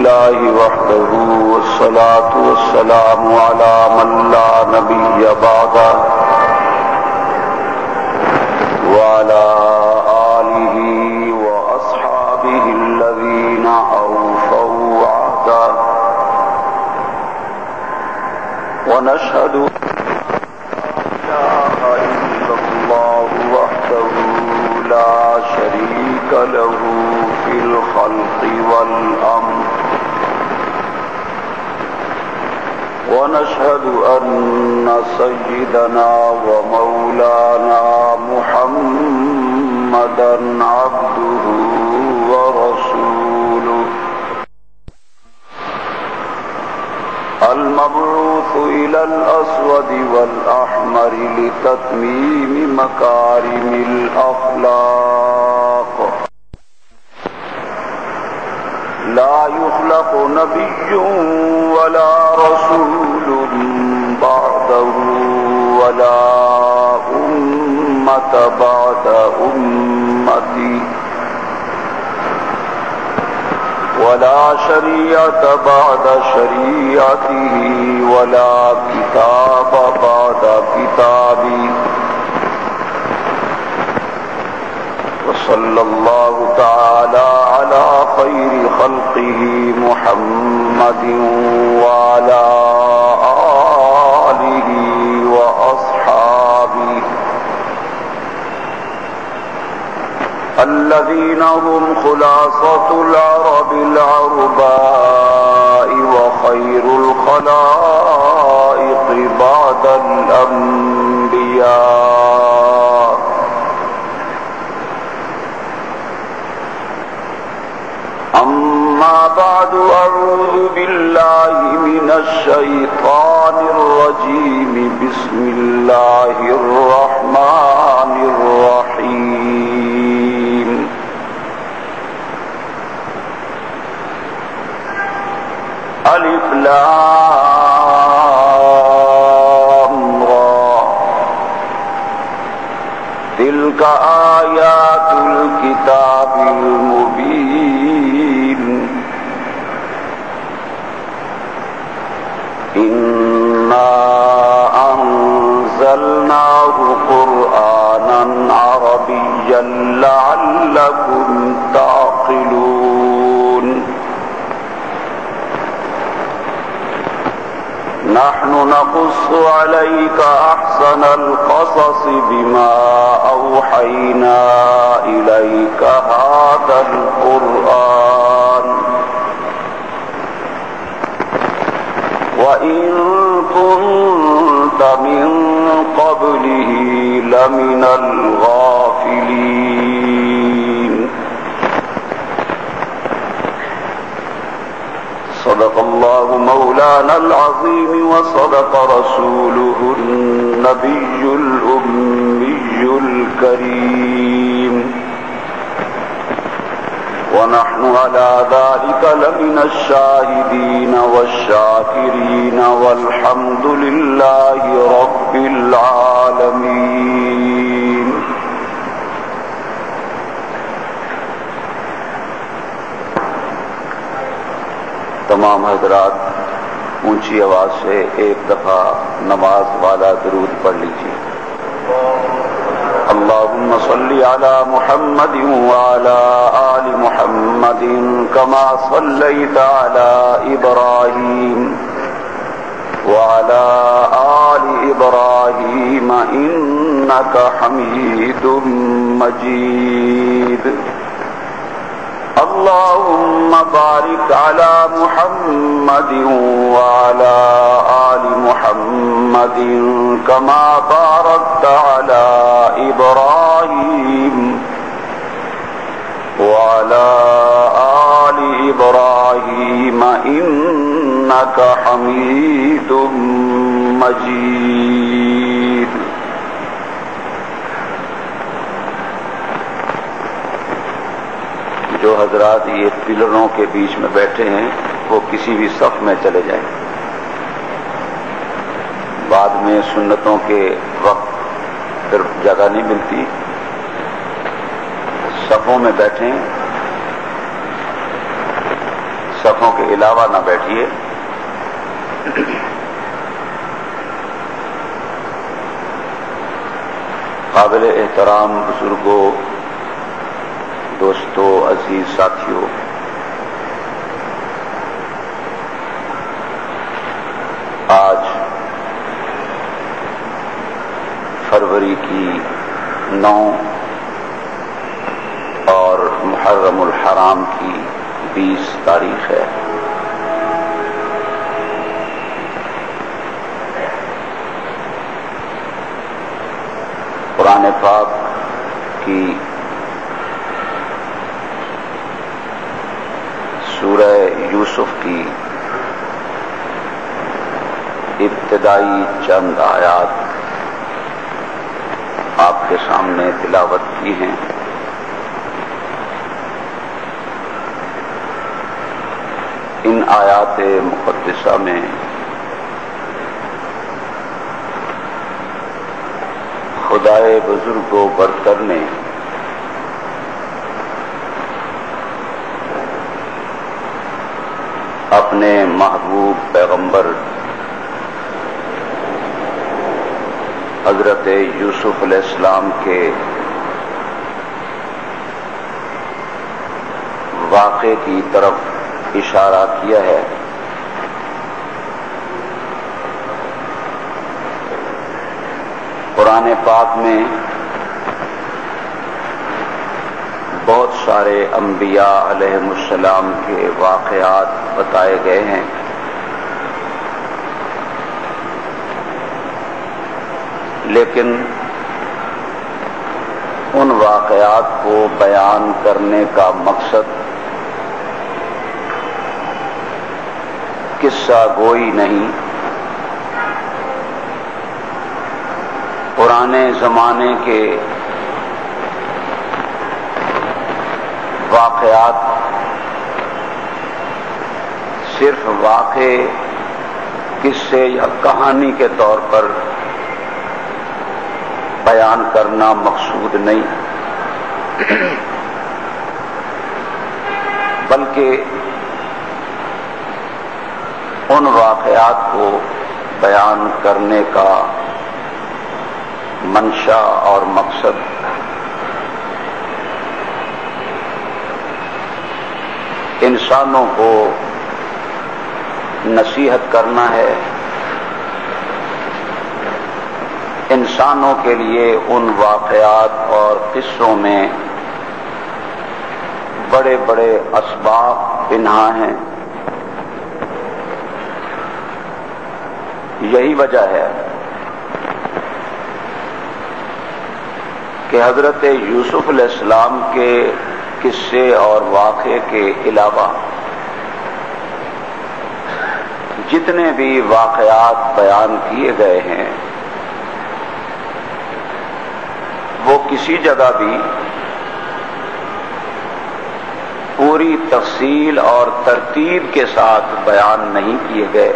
لله وحده والصلاة والسلام على من لا نبي بعده وعلى آله وأصحابه الذين أوفوا عهده ونشهد لا شريك له في الخلق والأمر ونشهد أن سيدنا ومولانا محمدا عبده ورسوله المبعوث إلى الأسود والأحمر لتتميم مكارم الأخلاق لا يخلق نبي ولا رسول بعده ولا أمة بعد أمتي ولا شريعة بعد شريعته ولا كتاب بعد كتابي وصلى الله تعالى على خير خلقه محمد وعلى آله وأصحابه الذين هم خلاصة العرب العرباء وخير الخلائق بعد الأنبياء أما بعد أعوذ بالله من الشيطان الرجيم بسم الله الرحمن الرحيم ألف لام را تلك آيات الكتاب المبين إنا أنزلناه قرآنا عربيا لعلكم تعقلون نحن نقص عليك أحسن القصص بما أوحينا إليك هذا القرآن وإن كنت من قبله لمن الغافلين صدق الله مولانا العظيم وصدق رسوله النبي الأمي الكريم ونحن على ذلك لمن الشاهدين والشاكرين والحمد لله رب العالمين تمام حضرات اونچی آواز سے ایک دفعہ نماز والا درود پڑھ لیجیے اللهم صل على محمد وعلى آل محمد كما صليت على إبراهيم وعلى آل إبراهيم إنك حميد مجيد اللهم بارك على محمد وعلى آل محمد كما باركت على إبراهيم وعلى آل إبراهيم إنك حميد مجيد جو حضرات یہ پلروں کے بیچ میں بیٹھے ہیں وہ کسی بھی صف میں چلے جائیں. بعد میں سنتوں کے وقت پھر جگہ نہیں ملتی. صفوں میں بیٹھیں, صفوں کے علاوہ نہ بیٹھیے. قابل احترام بزرگوں، دوستوں، عزیز ساتھیوں، آج فروری کی 9 اور محرم الحرام کی 20 تاریخ ہے. قرآن پاک کی سورہ یوسف کی ابتدائی چند آیات آپ کے سامنے تلاوت کی ہیں. ان آیات مقدسہ میں خدائے بزرگ و برتر نے اپنے محبوب پیغمبر حضرت یوسف علیہ السلام کے واقعے کی طرف اشارہ کیا ہے. قرآن پاک میں بہت سارے انبیاء علیہم السلام کے واقعات بتائے گئے ہیں. لیکن ان واقعات کو بیان کرنے کا مقصد قصہ گوئی نہیں، پرانے زمانے کے واقعات صرف واقعے، قصے یا کہانی کے طور پر بیان کرنا مقصود نہیں، بلکہ ان واقعات کو بیان کرنے کا منشا اور مقصد انسانوں کو نصیحت کرنا ہے، انسانوں کے لیے ان واقعات اور قصوں میں بڑے بڑے اسباب پنہا ہیں. یہی وجہ ہے کہ حضرت یوسف علیہ السلام کے قصے اور واقعے کے علاوہ جتنے بھی واقعات بیان کیے گئے ہیں وہ کسی جگہ بھی پوری تفصیل اور ترتیب کے ساتھ بیان نہیں کیے گئے،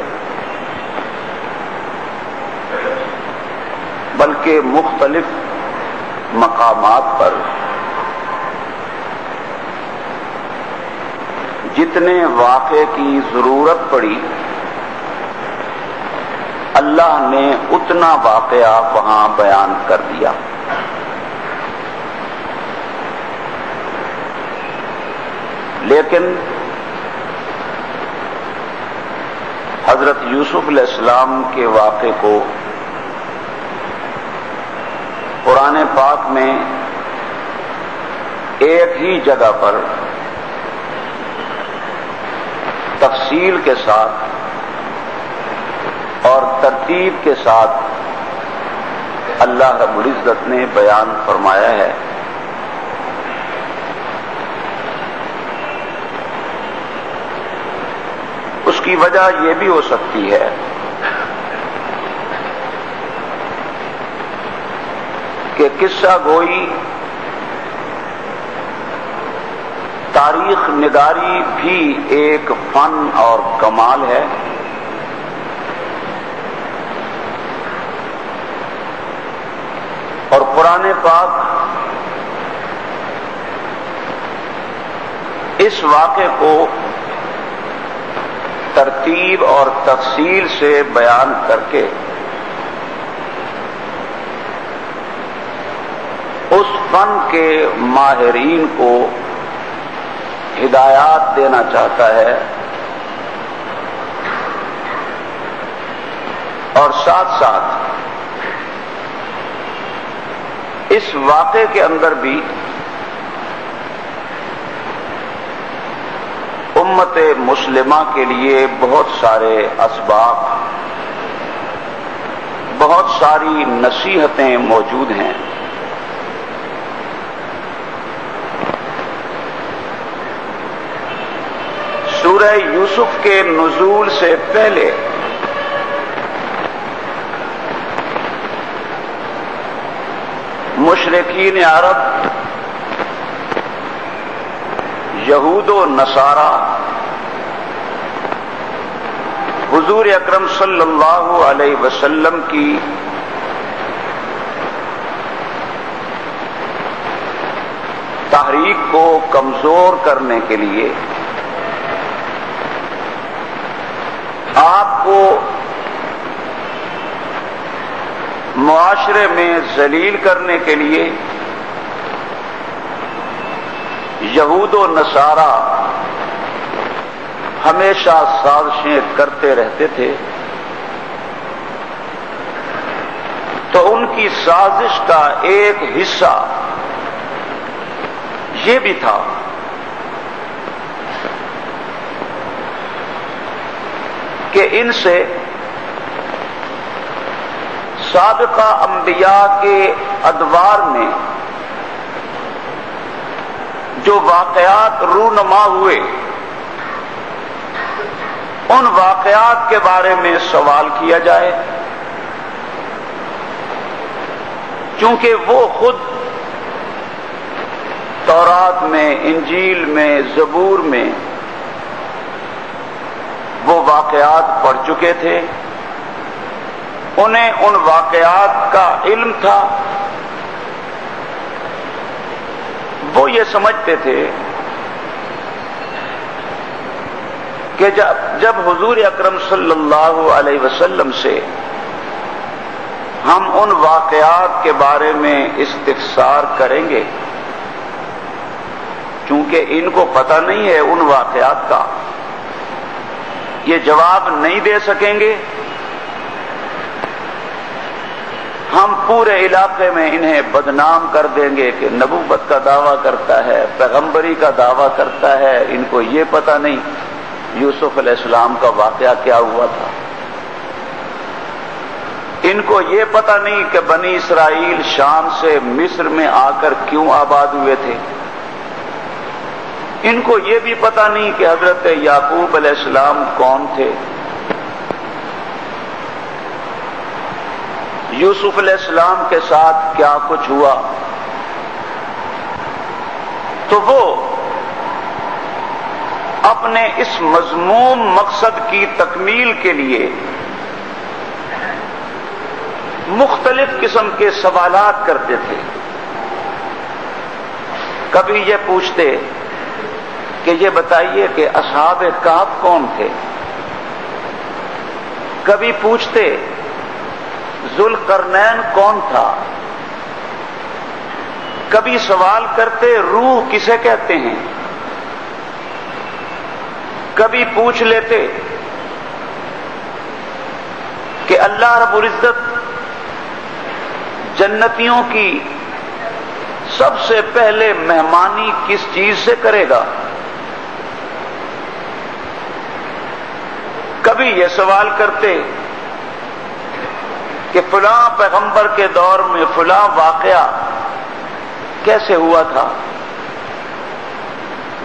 بلکہ مختلف مقامات پر جتنے واقعے کی ضرورت پڑی اللہ نے اتنا واقعہ وہاں بیان کر دیا. لیکن حضرت یوسف علیہ السلام کے واقعے کو قرآن پاک میں ایک ہی جگہ پر تفصیل کے ساتھ اور ترتیب کے ساتھ اللہ رب العزت نے بیان فرمایا ہے. اس کی وجہ یہ بھی ہو سکتی ہے کہ قصہ گوئی، تاریخ نگاری بھی ایک فن اور کمال ہے. اور قرآن پاک اس واقعے کو ترتیب اور تفصیل سے بیان کر کے اس فن کے ماہرین کو ہدایات دینا چاہتا ہے، اور ساتھ ساتھ اس واقعے کے اندر بھی امت مسلمہ کے لیے بہت سارے اسباب، بہت ساری نصیحتیں موجود ہیں۔ سورہ یوسف کے نزول سے پہلے مشرکین عرب، یہود و نصارہ حضور اکرم صلی اللہ علیہ وسلم کی تحریک کو کمزور کرنے کے لیے، آپ کو معاشرے میں ذلیل کرنے کے لیے یہود و نصارہ ہمیشہ سازشیں کرتے رہتے تھے۔ تو ان کی سازش کا ایک حصہ یہ بھی تھا کہ ان سے سابقہ انبیاء کے ادوار میں جو واقعات رونما ہوئے، ان واقعات کے بارے میں سوال کیا جائے، چونکہ وہ خود تورات میں، انجیل میں، زبور میں وہ واقعات پڑھ چکے تھے، انہیں ان واقعات کا علم تھا۔ وہ یہ سمجھتے تھے کہ جب حضور اکرم صلی اللہ علیہ وسلم سے ہم ان واقعات کے بارے میں استفسار کریں گے، چونکہ ان کو پتہ نہیں ہے ان واقعات کا، یہ جواب نہیں دے سکیں گے، ہم پورے علاقے میں انہیں بدنام کر دیں گے کہ نبوت کا دعویٰ کرتا ہے، پیغمبری کا دعویٰ کرتا ہے، ان کو یہ پتہ نہیں یوسف علیہ السلام کا واقعہ کیا ہوا تھا، ان کو یہ پتہ نہیں کہ بنی اسرائیل شام سے مصر میں آ کر کیوں آباد ہوئے تھے، ان کو یہ بھی پتہ نہیں کہ حضرت یعقوب علیہ السلام کون تھے، یوسف علیہ السلام کے ساتھ کیا کچھ ہوا۔ تو وہ اپنے اس مذموم مقصد کی تکمیل کے لیے مختلف قسم کے سوالات کرتے تھے۔ کبھی یہ پوچھتے کہ یہ بتائیے کہ اصحاب کہف کون تھے، کبھی پوچھتے ذوالقرنین کون تھا، کبھی سوال کرتے روح کسے کہتے ہیں، کبھی پوچھ لیتے کہ اللہ رب العزت جنتیوں کی سب سے پہلے مہمانی کس چیز سے کرے گا، کبھی یہ سوال کرتے کہ فلاں پیغمبر کے دور میں فلاں واقعہ کیسے ہوا تھا۔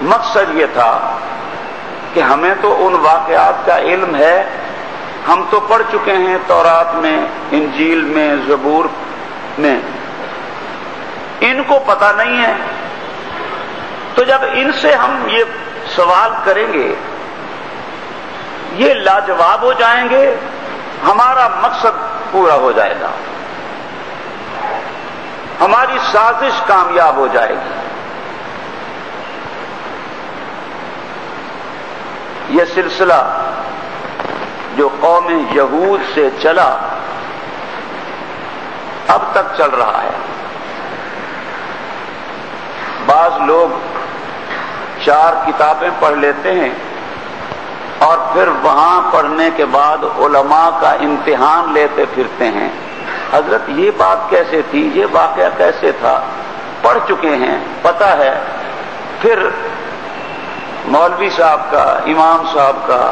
مقصد یہ تھا کہ ہمیں تو ان واقعات کا علم ہے، ہم تو پڑھ چکے ہیں تورات میں، انجیل میں، زبور میں، ان کو پتہ نہیں ہے۔ تو جب ان سے ہم یہ سوال کریں گے، یہ لاجواب ہو جائیں گے، ہمارا مقصد پورا ہو جائے گا، ہماری سازش کامیاب ہو جائے گی۔ یہ سلسلہ جو قوم یہود سے چلا اب تک چل رہا ہے۔ بعض لوگ 4 کتابیں پڑھ لیتے ہیں اور پھر وہاں پڑھنے کے بعد علماء کا امتحان لیتے پھرتے ہیں، حضرت یہ بات کیسے تھی، یہ واقعہ کیسے تھا، پڑھ چکے ہیں، پتہ ہے، پھر مولوی صاحب کا، امام صاحب کا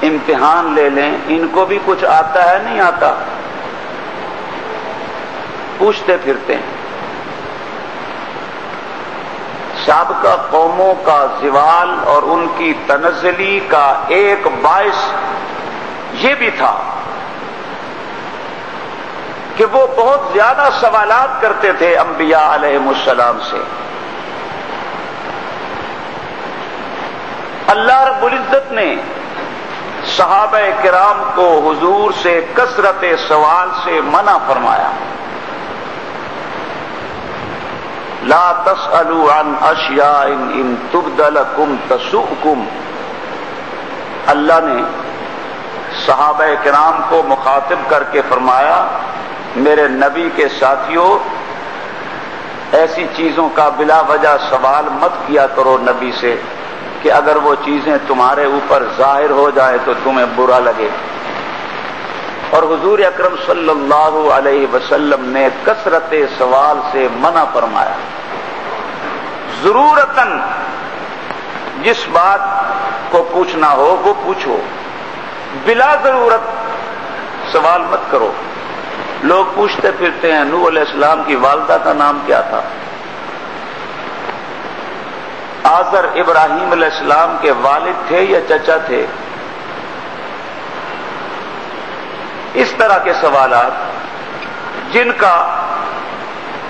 امتحان لے لیں، ان کو بھی کچھ آتا ہے نہیں آتا، پوچھتے پھرتے ہیں۔ سابقہ قوموں کا زوال اور ان کی تنزلی کا ایک باعث یہ بھی تھا کہ وہ بہت زیادہ سوالات کرتے تھے انبیاء علیہم السلام سے۔ اللہ رب العزت نے صحابہ کرام کو حضور سے کثرت سوال سے منع فرمایا، لا تسألوا عن اشیاء ان تبد لکم تسؤکم۔ اللہ نے صحابہ کرام کو مخاطب کر کے فرمایا، میرے نبی کے ساتھیوں، ایسی چیزوں کا بلا وجہ سوال مت کیا کرو نبی سے کہ اگر وہ چیزیں تمہارے اوپر ظاہر ہو جائے تو تمہیں برا لگے۔ اور حضور اکرم صلی اللہ علیہ وسلم نے کثرت سوال سے منع فرمایا۔ ضرورتاً جس بات کو پوچھنا ہو وہ پوچھو، بلا ضرورت سوال مت کرو۔ لوگ پوچھتے پھرتے ہیں نوح علیہ السلام کی والدہ کا نام کیا تھا، آزر ابراہیم علیہ السلام کے والد تھے یا چچا تھے، اس طرح کے سوالات جن کا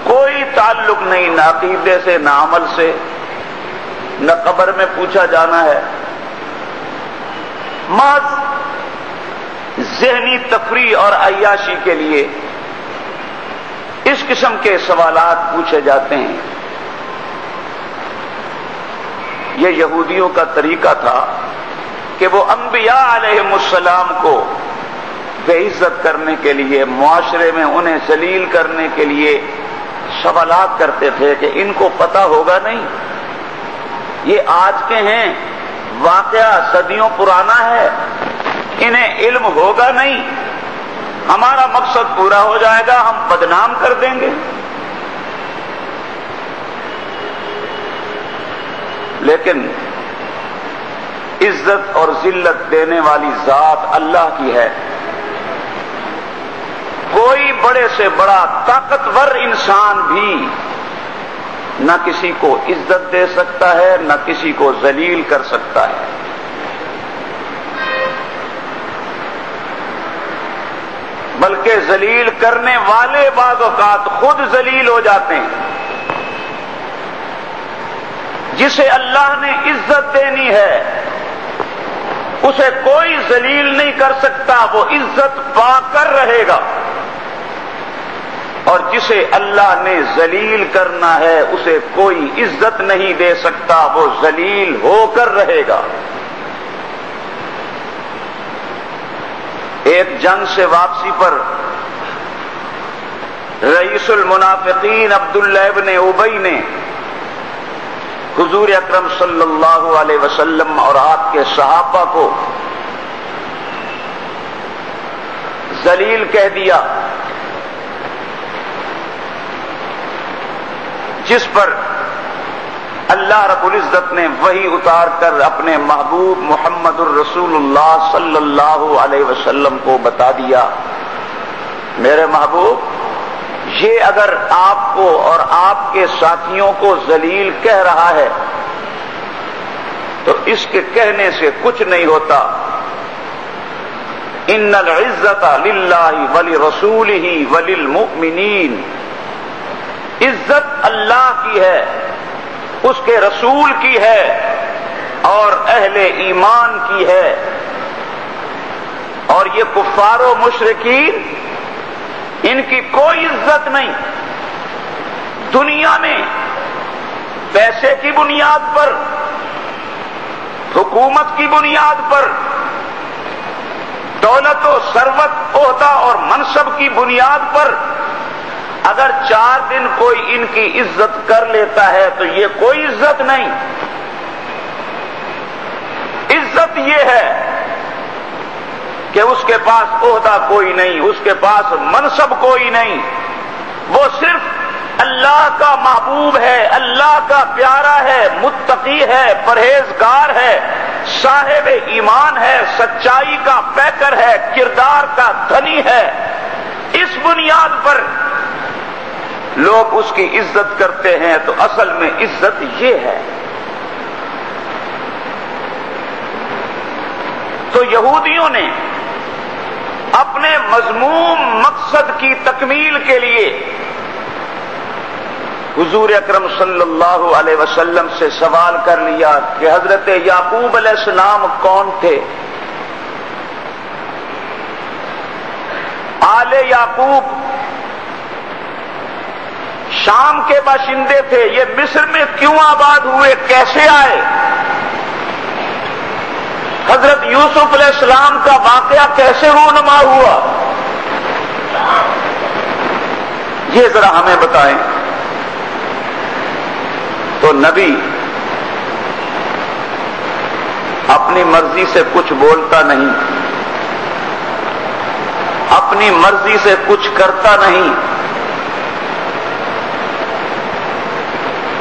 کوئی تعلق نہیں نہ عقیدے سے، نہ عمل سے، نہ قبر میں پوچھا جانا ہے، محض ذہنی تفریح اور عیاشی کے لیے اس قسم کے سوالات پوچھے جاتے ہیں۔ یہ یہودیوں کا طریقہ تھا کہ وہ انبیاء علیہم السلام کو بے عزت کرنے کے لیے، معاشرے میں انہیں ذلیل کرنے کے لیے سوالات کرتے تھے کہ ان کو پتہ ہوگا نہیں، یہ آج کے ہیں، واقعہ صدیوں پرانا ہے، انہیں علم ہوگا نہیں، ہمارا مقصد پورا ہو جائے گا، ہم بدنام کر دیں گے۔ لیکن عزت اور ذلت دینے والی ذات اللہ کی ہے۔ کوئی بڑے سے بڑا طاقتور انسان بھی نہ کسی کو عزت دے سکتا ہے، نہ کسی کو ذلیل کر سکتا ہے۔ بلکہ ذلیل کرنے والے بعض اوقات خود ذلیل ہو جاتے ہیں۔ جسے اللہ نے عزت دینی ہے اسے کوئی ذلیل نہیں کر سکتا، وہ عزت پا کر رہے گا، اور جسے اللہ نے ذلیل کرنا ہے اسے کوئی عزت نہیں دے سکتا، وہ ذلیل ہو کر رہے گا۔ ایک جنگ سے واپسی پر رئیس المنافقین عبداللہ ابن ابی نے حضور اکرم صلی اللہ علیہ وسلم اور آپ کے صحابہ کو ذلیل کہہ دیا، جس پر اللہ رب العزت نے وحی اتار کر اپنے محبوب محمد الرسول اللہ صلی اللہ علیہ وسلم کو بتا دیا، میرے محبوب، یہ اگر آپ کو اور آپ کے ساتھیوں کو ذلیل کہہ رہا ہے تو اس کے کہنے سے کچھ نہیں ہوتا۔ ان العزت للہ ولرسولہ وللمؤمنین، عزت اللہ کی ہے، اس کے رسول کی ہے اور اہل ایمان کی ہے، اور یہ کفار و مشرکین ان کی کوئی عزت نہیں۔ دنیا میں پیسے کی بنیاد پر، حکومت کی بنیاد پر دولت و ثروت، عہدہ اور منصب کی بنیاد پر اگر 4 دن کوئی ان کی عزت کر لیتا ہے تو یہ کوئی عزت نہیں. عزت یہ ہے کہ اس کے پاس عہدہ کوئی نہیں، اس کے پاس منصب کوئی نہیں، وہ صرف اللہ کا محبوب ہے، اللہ کا پیارا ہے، متقی ہے، پرہیزگار ہے، صاحب ایمان ہے، سچائی کا پیکر ہے، کردار کا دھنی ہے. اس بنیاد پر لوگ اس کی عزت کرتے ہیں. تو اصل میں عزت یہ ہے. تو یہودیوں نے اپنے مذموم مقصد کی تکمیل کے لیے حضور اکرم صلی اللہ علیہ وسلم سے سوال کر لیا کہ حضرت یعقوب علیہ السلام کون تھے؟ آل یعقوب شام کے باشندے تھے، یہ مصر میں کیوں آباد ہوئے، کیسے آئے؟ حضرت یوسف علیہ السلام کا واقعہ کیسے رونما ہوا؟ یہ ذرا ہمیں بتائیں. تو نبی اپنی مرضی سے کچھ بولتا نہیں، اپنی مرضی سے کچھ کرتا نہیں.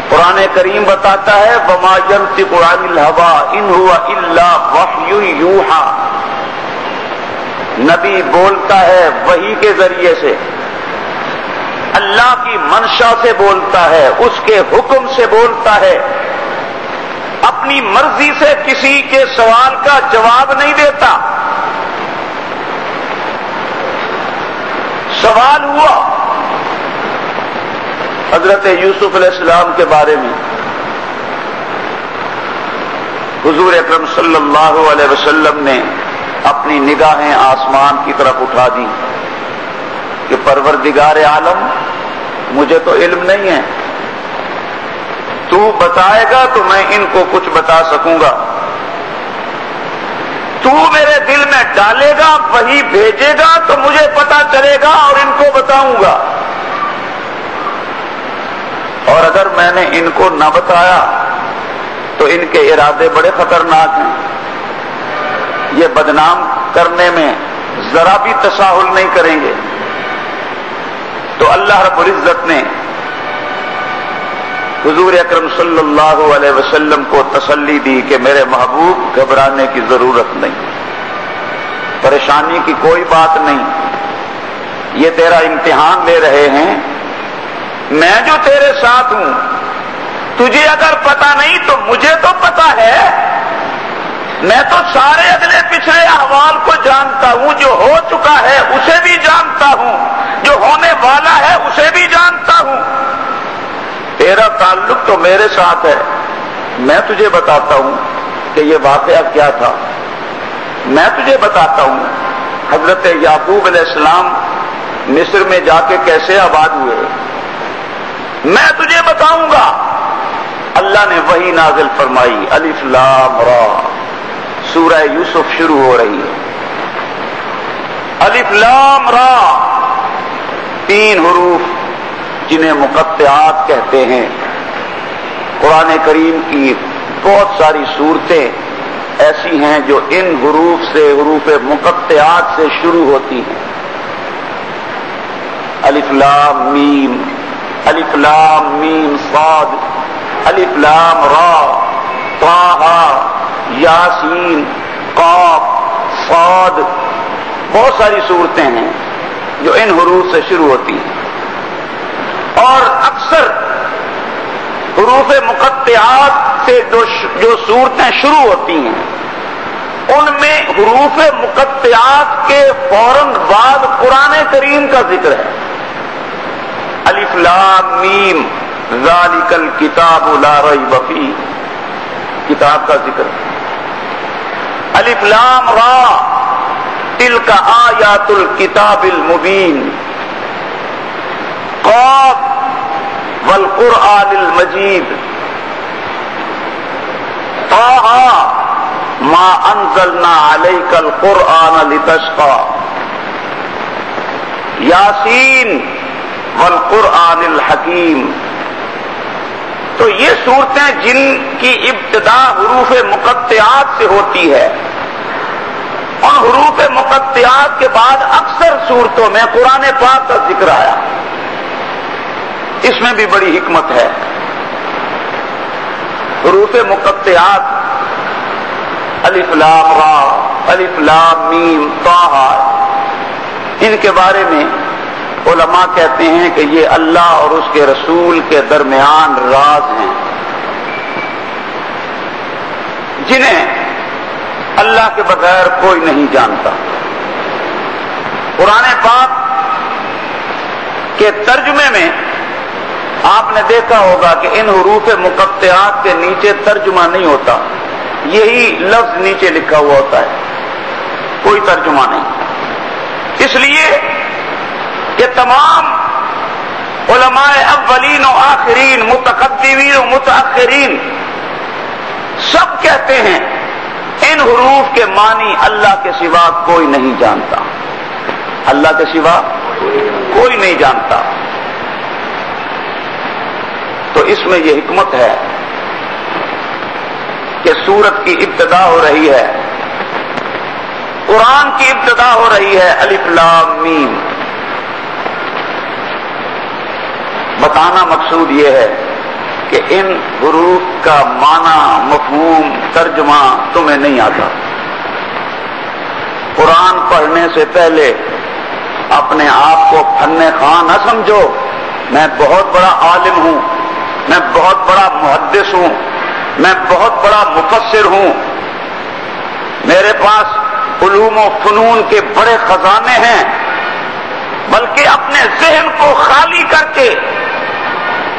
قرآن کریم بتاتا ہے وَمَا يَنطِقُ عَنِ الْهَوَىٰ إِنْ هُوَ إِلَّا وَحْيٌ يُوحَىٰ. نبی بولتا ہے وحی کے ذریعے سے، اللہ کی منشا سے بولتا ہے، اس کے حکم سے بولتا ہے. اپنی مرضی سے کسی کے سوال کا جواب نہیں دیتا. سوال ہوا حضرت یوسف علیہ السلام کے بارے میں. حضور اکرم صلی اللہ علیہ وسلم نے اپنی نگاہیں آسمان کی طرف اٹھا دی کہ پروردگار عالم مجھے تو علم نہیں ہے، تو بتائے گا تو میں ان کو کچھ بتا سکوں گا. تو میرے دل میں ڈالے گا، وہی بھیجے گا تو مجھے پتا چلے گا اور ان کو بتاؤں گا. اور اگر میں نے ان کو نہ بتایا تو ان کے ارادے بڑے خطرناک ہیں. یہ بدنام کرنے میں ذرا بھی تساہل نہیں کریں گے. تو اللہ رب العزت نے حضور اکرم صلی اللہ علیہ وسلم کو تسلی دی کہ میرے محبوب گھبرانے کی ضرورت نہیں، پریشانی کی کوئی بات نہیں. یہ تیرا امتحان لے رہے ہیں، میں جو تیرے ساتھ ہوں. تجھے اگر پتا نہیں تو مجھے تو پتا ہے. میں تو سارے اگلے پچھلے احوال کو جانتا ہوں، جو ہو چکا ہے اسے بھی جانتا ہوں، جو ہونے والا ہے اسے بھی جانتا ہوں. تیرا تعلق تو میرے ساتھ ہے. میں تجھے بتاتا ہوں کہ یہ واقعہ کیا تھا. میں تجھے بتاتا ہوں حضرت یعقوب علیہ السلام مصر میں جا کے کیسے آباد ہوئے. میں تجھے بتاؤں گا. اللہ نے وحی نازل فرمائی. الف لام را. سورہ یوسف شروع ہو رہی ہے. الف لام را، 3 حروف جنہیں مقطعات کہتے ہیں. قرآن کریم کی بہت ساری صورتیں ایسی ہیں جو ان حروف سے، حروف مقطعات سے شروع ہوتی ہیں. الف لام میم، الف لام میم صاد، الف لام را، طٰ، یاسین، قاف، صاد. بہت ساری صورتیں ہیں جو ان حروف سے شروع ہوتی ہیں. اور اکثر حروف مقطعات سے جو صورتیں شروع ہوتی ہیں ان میں حروف مقطعات کے فوراً بعد قرآن کریم کا ذکر ہے. الف لام میم ذالک الکتاب لا ریب فیہ، کتاب کا ذکر. الف لام را، تلک آیات الکتاب المبین. قاف والقرآن المجید. طٰ ما وما انزلنا علیک القرآن لتشقى یاسین والقرآن الحکیم. تو یہ صورتیں جن کی ابتدا حروف مقطعات سے ہوتی ہے، ان حروف مقطعات کے بعد اکثر صورتوں میں قرآن پاک کا ذکر آیا. اس میں بھی بڑی حکمت ہے. حروف مقطعات الف لام را، الف لام میم طٰ، ان کے بارے میں علماء کہتے ہیں کہ یہ اللہ اور اس کے رسول کے درمیان راز ہیں، جنہیں اللہ کے بغیر کوئی نہیں جانتا. قرآن پاک کے ترجمے میں آپ نے دیکھا ہوگا کہ ان حروف مقطعات کے نیچے ترجمہ نہیں ہوتا، یہی لفظ نیچے لکھا ہوا ہوتا ہے، کوئی ترجمہ نہیں. اس لیے کہ تمام علماء اولین و آخرین، متقدمین و متأخرین سب کہتے ہیں ان حروف کے معنی اللہ کے سوا کوئی نہیں جانتا، اللہ کے سوا کوئی نہیں جانتا. تو اس میں یہ حکمت ہے کہ سورت کی ابتدا ہو رہی ہے، قرآن کی ابتدا ہو رہی ہے الف لام میم. بتانا مقصود یہ ہے کہ ان حروف کا معنی، مفہوم، ترجمہ تمہیں نہیں آتا. قرآن پڑھنے سے پہلے اپنے آپ کو فن خواں نہ سمجھو. میں بہت بڑا عالم ہوں، میں بہت بڑا محدث ہوں، میں بہت بڑا مفسر ہوں، میرے پاس علوم و فنون کے بڑے خزانے ہیں. بلکہ اپنے ذہن کو خالی کر کے،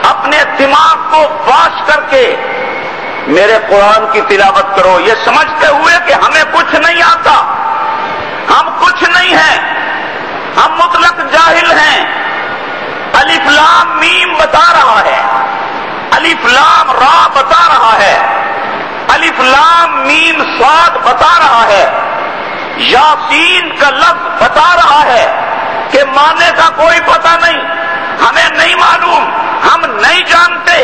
اپنے دماغ کو واش کر کے میرے قرآن کی تلاوت کرو، یہ سمجھتے ہوئے کہ ہمیں کچھ نہیں آتا، ہم کچھ نہیں ہیں، ہم مطلق جاہل ہیں. الف لام میم بتا رہا ہے، الف لام را بتا رہا ہے، الف لام میم صاد بتا رہا ہے، یاسین کا لفظ بتا رہا ہے کہ معنی کا کوئی پتہ نہیں، ہمیں نہیں معلوم، ہم نہیں جانتے.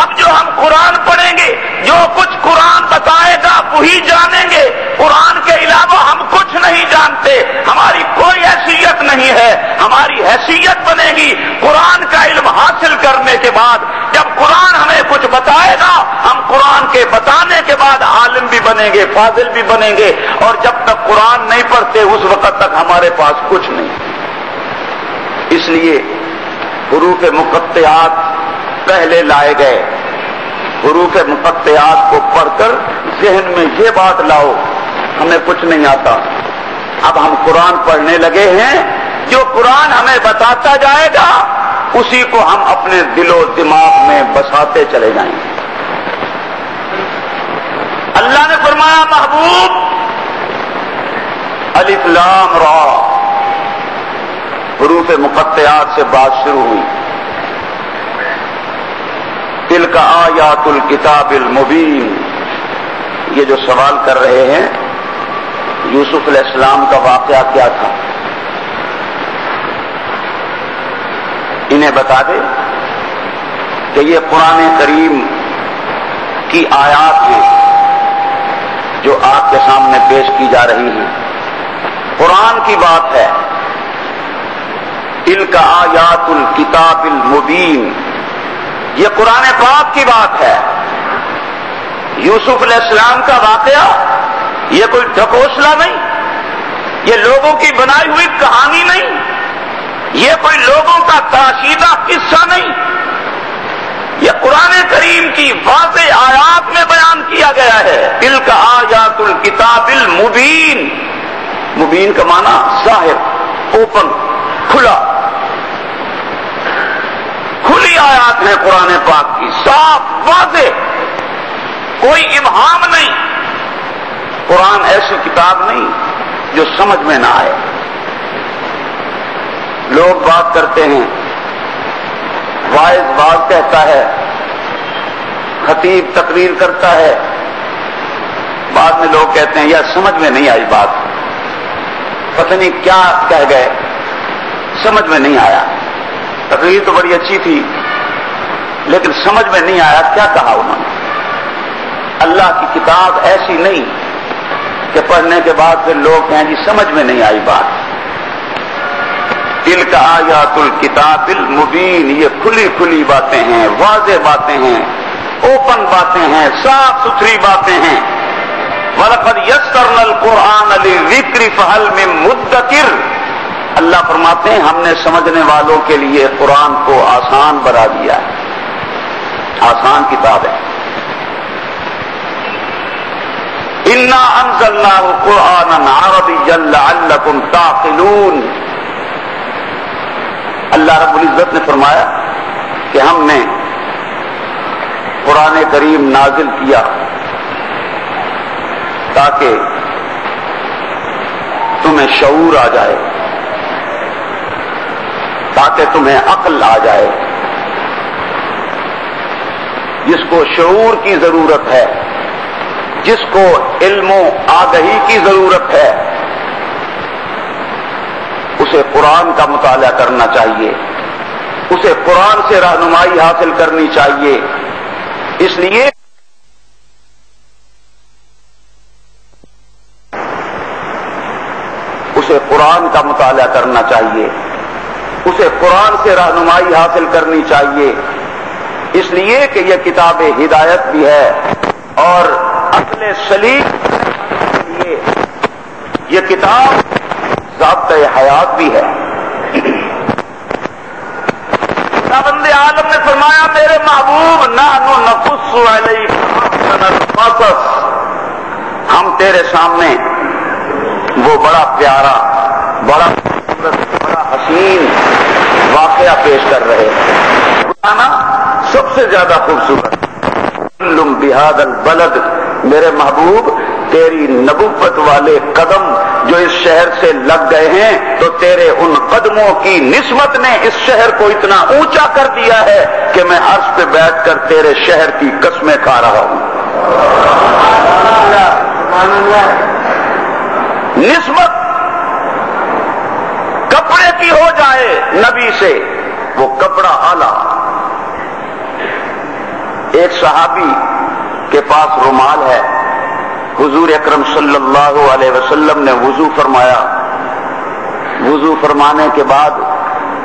اب جو ہم قرآن پڑھیں گے، جو کچھ قرآن بتائے گا وہی جانیں گے. قرآن کے علاوہ ہم کچھ نہیں جانتے، ہماری کوئی حیثیت نہیں ہے. ہماری حیثیت بنے گی قرآن کا علم حاصل کرنے کے بعد. جب قرآن ہمیں کچھ بتائے گا، ہم قرآن کے بتانے کے بعد عالم بھی بنیں گے، فاضل بھی بنیں گے. اور جب تک قرآن نہیں پڑھتے اس وقت تک ہمارے پاس کچھ نہیں. اس لیے حروف مقطعات پہلے لائے گئے. حروف مقطعات کو پڑھ کر ذہن میں یہ بات لاؤ ہمیں کچھ نہیں آتا. اب ہم قرآن پڑھنے لگے ہیں، جو قرآن ہمیں بتاتا جائے گا اسی کو ہم اپنے دل و دماغ میں بساتے چلے جائیں گے. اللہ نے فرمایا محبوب الف لام را، حروف مقطعات سے بات شروع ہوئی. تلک آیات الکتاب المبین. یہ جو سوال کر رہے ہیں یوسف علیہ السلام کا واقعہ کیا تھا، انہیں بتا دے کہ یہ قرآن کریم کی آیات ہیں جو آپ کے سامنے پیش کی جا رہی ہیں. قرآن کی بات ہے. تلک آیات الکتاب المبین، یہ قرآن پاک کی بات ہے. یوسف علیہ السلام کا واقعہ یہ کوئی ڈھکوسلا نہیں، یہ لوگوں کی بنائی ہوئی کہانی نہیں، یہ کوئی لوگوں کا تراشیدہ قصہ نہیں. یہ قرآن کریم کی واضح آیات میں بیان کیا گیا ہے. تلک آیات الکتاب المبین. مبین کا معنی ظاہر، اوپن، کھلا. کھلی آیات ہیں قرآن پاک کی، صاف واضح، کوئی ابہام نہیں. قرآن ایسی کتاب نہیں جو سمجھ میں نہ آئے. لوگ بات کرتے ہیں، واعظ بات کہتا ہے، خطیب تقریر کرتا ہے، بعد میں لوگ کہتے ہیں یار سمجھ میں نہیں آئی بات، پتہ نہیں کیا کہہ گئے، سمجھ میں نہیں آیا، تقریر تو بڑی اچھی تھی لیکن سمجھ میں نہیں آیا کیا کہا انہوں نے۔ اللہ کی کتاب ایسی نہیں کہ پڑھنے کے بعد پھر لوگ کہیں جی سمجھ میں نہیں آئی بات۔ تلک آیات الکتاب المبین، یہ کھلی کھلی باتیں ہیں، واضح باتیں ہیں، اوپن باتیں ہیں، صاف ستھری باتیں ہیں۔ وَلَقَدْ يَسَّرْنَا الْقُرْآنَ لِلذِّكْرِ فَهَلْ مِن مُدَّكِرٍ، اللہ فرماتے ہیں ہم نے سمجھنے والوں کے لیے قرآن کو آسان بنا دیا ہے، آسان کتاب ہے۔ اِنَّا أَنزَلْنَاهُ قُرْآنًا عَرَبِيًّا لَعَلَّكُمْ تَعْقِلُونَ، اللہ رب العزت نے فرمایا کہ ہم نے قرآن کریم نازل کیا تاکہ تمہیں شعور آ جائے، تاکہ تمہیں عقل آ جائے۔ جس کو شعور کی ضرورت ہے، جس کو علم و آگہی کی ضرورت ہے، اسے قرآن کا مطالعہ کرنا چاہیے، اسے قرآن سے رہنمائی حاصل کرنی چاہیے۔ اس لیے اسے قرآن کا مطالعہ کرنا چاہیے، اسے قرآن سے رہنمائی حاصل کرنی چاہیے، اس لیے کہ یہ کتاب ہدایت بھی ہے اور عقل سلیم کے لیے یہ کتاب ضابطۂ حیات بھی ہے۔ خداوند عالم نے فرمایا میرے محبوب نحن نقص علیک احسن القصص، ہم تیرے سامنے وہ بڑا پیارا، بڑا خوبصورت، بڑا حسین واقعہ پیش کر رہے ہیں۔ سب سے زیادہ خوبصورت لم بہذا البلد، میرے محبوب تیری نبوت والے قدم جو اس شہر سے لگ گئے ہیں تو تیرے ان قدموں کی نسبت نے اس شہر کو اتنا اونچا کر دیا ہے کہ میں عرش پہ بیٹھ کر تیرے شہر کی قسمیں کھا رہا ہوں۔ نسبت کپڑے کی ہو جائے نبی سے، وہ کپڑا اعلیٰ۔ ایک صحابی کے پاس رومال ہے، حضور اکرم صلی اللہ علیہ وسلم نے وضو فرمایا، وضو فرمانے کے بعد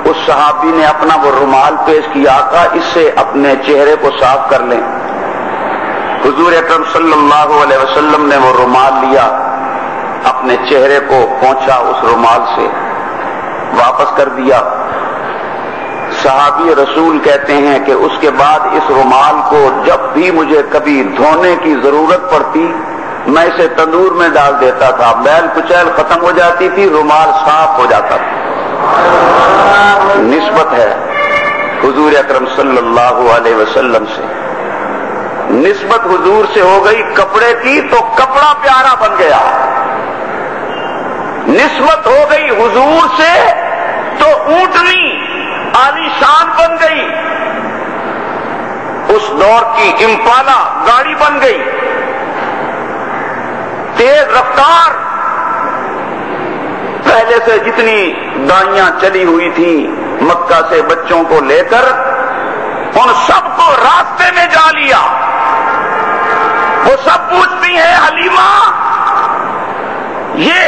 اس صحابی نے اپنا وہ رومال پیش کیا، آقا اس سے اپنے چہرے کو صاف کر لیں۔ حضور اکرم صلی اللہ علیہ وسلم نے وہ رومال لیا، اپنے چہرے کو پونچھا، اس رومال سے واپس کر دیا۔ صحابی رسول کہتے ہیں کہ اس کے بعد اس رومال کو جب بھی مجھے کبھی دھونے کی ضرورت پڑتی میں اسے تندور میں ڈال دیتا تھا، بیل کچیل ختم ہو جاتی تھی، رومال صاف ہو جاتا تھا۔ نسبت ہے حضور اکرم صلی اللہ علیہ وسلم سے، نسبت حضور سے ہو گئی کپڑے کی تو کپڑا پیارا بن گیا، نسبت ہو گئی حضور سے تو اونٹنی عالی شان بن گئی، اس دور کی امپالا گاڑی بن گئی، تیز رفتار۔ پہلے سے جتنی گاڑیاں چلی ہوئی تھیں مکہ سے بچوں کو لے کر، ان سب کو راستے میں جا لیا۔ وہ سب پوچھتی ہیں حلیمہ یہ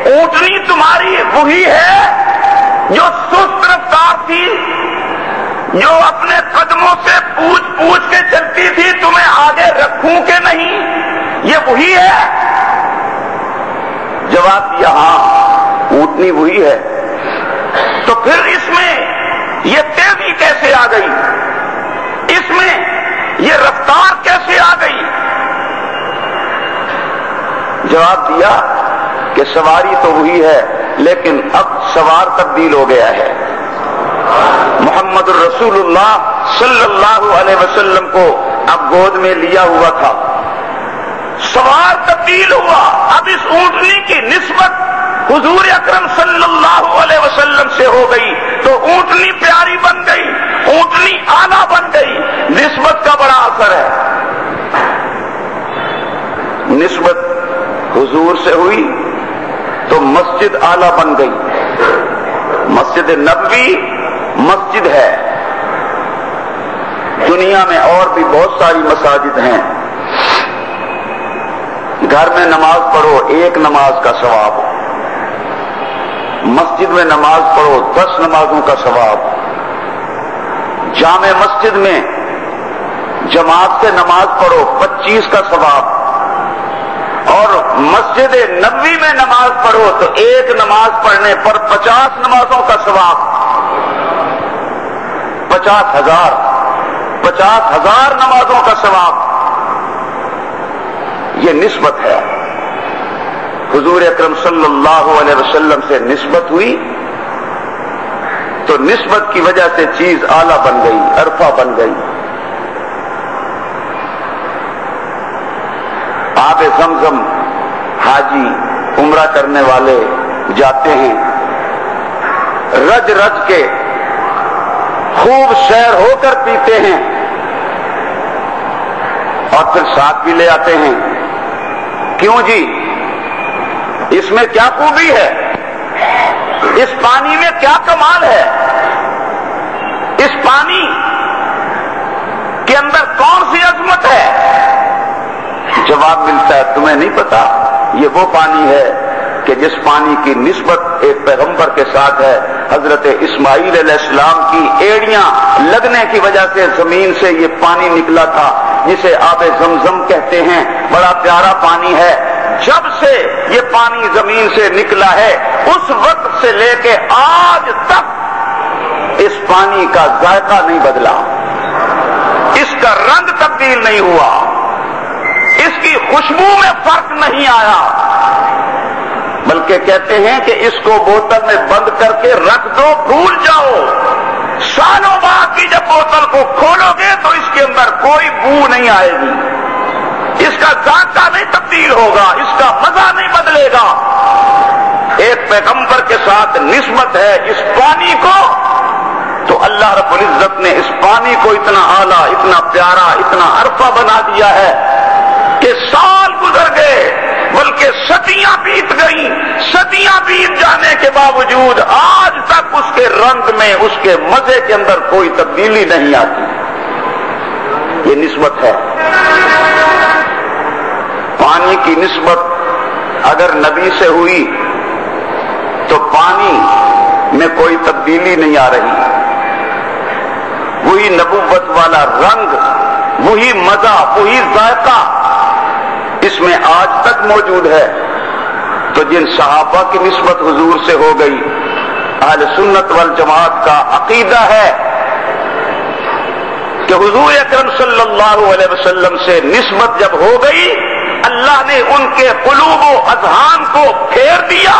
اونٹنی تمہاری وہی ہے جو سست رفتار تھی، جو اپنے قدموں سے پوچھ پوچھ کے چلتی تھی، تمہیں آگے رکھوں کہ نہیں، یہ وہی ہے؟ جواب دیا ہاں اونٹنی وہی ہے۔ تو پھر اس میں یہ تیزی کیسے آ گئی، اس میں یہ رفتار کیسے آ گئی؟ جواب دیا کہ سواری تو وہی ہے لیکن اب سوار تبدیل ہو گیا ہے۔ محمد الرسول اللہ صلی اللہ علیہ وسلم کو اب گود میں لیا ہوا تھا، سوار تبدیل ہوا، اب اس اونٹنی کی نسبت حضور اکرم صلی اللہ علیہ وسلم سے ہو گئی تو اونٹنی پیاری بن گئی، اونٹنی آلہ بن گئی۔ نسبت کا بڑا اثر ہے، نسبت حضور سے ہوئی تو مسجد اعلی بن گئی. مسجد نبوی مسجد ہے. دنیا میں اور بھی بہت ساری مساجد ہیں. گھر میں نماز پڑھو 1 نماز کا ثواب، مسجد میں نماز پڑھو 10 نمازوں کا ثواب. جامع مسجد میں جماعت سے نماز پڑھو 25 کا ثواب، اور مسجد نبوی میں نماز پڑھو تو 1 نماز پڑھنے پر 50 نمازوں کا ثواب. 50,000 نمازوں کا ثواب. یہ نسبت ہے. حضور اکرم صلی اللہ علیہ وسلم سے نسبت ہوئی تو نسبت کی وجہ سے چیز اعلیٰ بن گئی، عرفہ بن گئی. آب زمزم حاجی عمرہ کرنے والے جاتے ہیں، رج رج کے خوب سیر ہو کر پیتے ہیں اور پھر ساتھ بھی لے آتے ہیں. کیوں جی؟ اس میں کیا خوبی ہے؟ اس پانی میں کیا کمال ہے؟ اس پانی کے اندر کون سی عظمت ہے؟ جواب ملتا ہے تمہیں نہیں پتا، یہ وہ پانی ہے کہ جس پانی کی نسبت ایک پیغمبر کے ساتھ ہے. حضرت اسماعیل علیہ السلام کی ایڑیاں لگنے کی وجہ سے زمین سے یہ پانی نکلا تھا، جسے آب زمزم کہتے ہیں. بڑا پیارا پانی ہے. جب سے یہ پانی زمین سے نکلا ہے اس وقت سے لے کے آج تک اس پانی کا ذائقہ نہیں بدلا، اس کا رنگ تبدیل نہیں ہوا، اس کی خوشبو میں فرق نہیں آیا. بلکہ کہتے ہیں کہ اس کو بوتل میں بند کر کے رکھ دو، بھول جاؤ. سالوں بعد کی جب بوتل کو کھولو گے تو اس کے اندر کوئی بو نہیں آئے گی، اس کا ذائقہ نہیں تبدیل ہوگا، اس کا مزہ نہیں بدلے گا. ایک پیغمبر کے ساتھ نسبت ہے اس پانی کو، تو اللہ رب العزت نے اس پانی کو اتنا اعلیٰ، اتنا پیارا، اتنا عرفہ بنا دیا ہے کہ سال گزر گئے بلکہ صدیاں بیت گئیں. صدیاں بیت جانے کے باوجود آج تک اس کے رنگ میں، اس کے مزے کے اندر کوئی تبدیلی نہیں آتی. یہ نسبت ہے. پانی کی نسبت اگر نبی سے ہوئی تو پانی میں کوئی تبدیلی نہیں آ رہی. وہی نبوت والا رنگ، وہی مزہ، وہی ذائقہ اس میں آج تک موجود ہے. تو جن صحابہ کی نسبت حضور سے ہو گئی، اہل سنت والجماعت کا عقیدہ ہے کہ حضور اکرم صلی اللہ علیہ وسلم سے نسبت جب ہو گئی، اللہ نے ان کے قلوب و اذہان کو پھیر دیا.